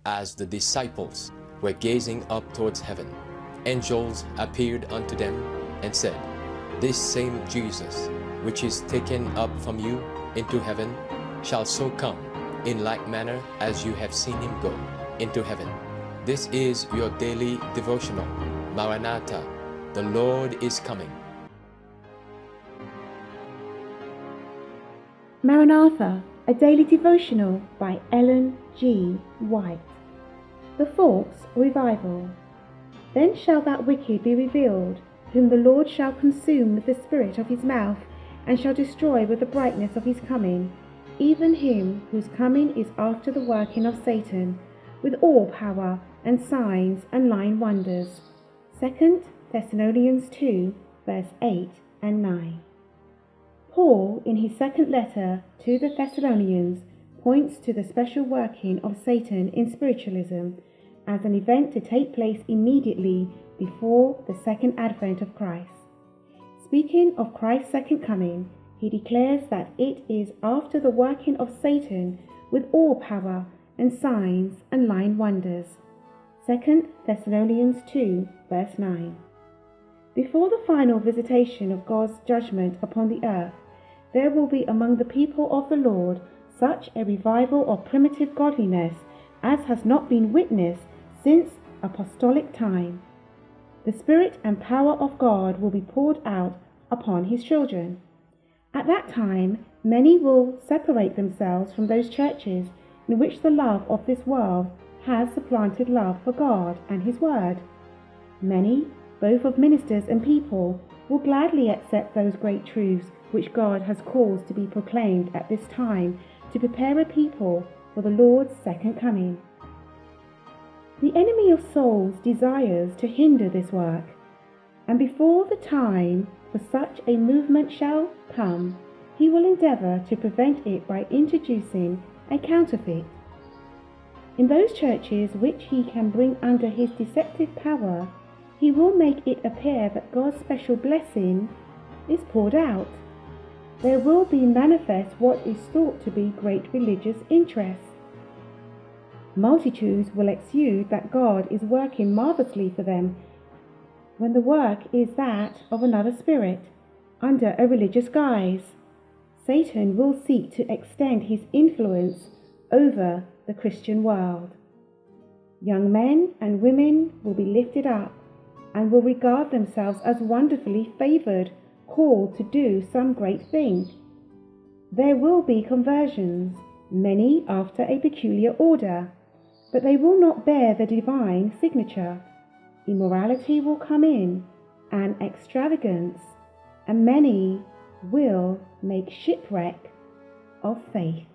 as the disciples were gazing up towards heaven, angels appeared unto them and said, This same Jesus, which is taken up from you into heaven, shall so come in like manner as you have seen him go into heaven. This is your daily devotional. Maranatha, the Lord is coming. Maranatha, a daily devotional by Ellen G. White. The false revival. Then shall that wicked be revealed, whom the Lord shall consume with the spirit of his mouth, and shall destroy with the brightness of his coming, even him whose coming is after the working of Satan, with all power and signs and lying wonders. 2 Thessalonians 2, verse 8 and 9. Paul, in his second letter to the Thessalonians, points to the special working of Satan in spiritualism as an event to take place immediately before the second advent of Christ. Speaking of Christ's second coming, he declares that it is after the working of Satan with all power and signs and lying wonders. 2 Thessalonians 2, verse 9. Before the final visitation of God's judgment upon the earth, there will be among the people of the Lord such a revival of primitive godliness as has not been witnessed since apostolic time. The Spirit and power of God will be poured out upon his children. At that time, many will separate themselves from those churches in which the love of this world has supplanted love for God and his word. Many, both of ministers and people, will gladly accept those great truths which God has caused to be proclaimed at this time to prepare a people for the Lord's second coming. The enemy of souls desires to hinder this work, and before the time for such a movement shall come, he will endeavour to prevent it by introducing a counterfeit. In those churches which he can bring under his deceptive power, he will make it appear that God's special blessing is poured out. There will be manifest what is thought to be great religious interest. Multitudes will exude that God is working marvellously for them, when the work is that of another spirit, under a religious guise. Satan will seek to extend his influence over the Christian world. Young men and women will be lifted up and will regard themselves as wonderfully favoured, called to do some great thing. There will be conversions, many after a peculiar order, but they will not bear the divine signature. Immorality will come in, and extravagance, and many will make shipwreck of faith.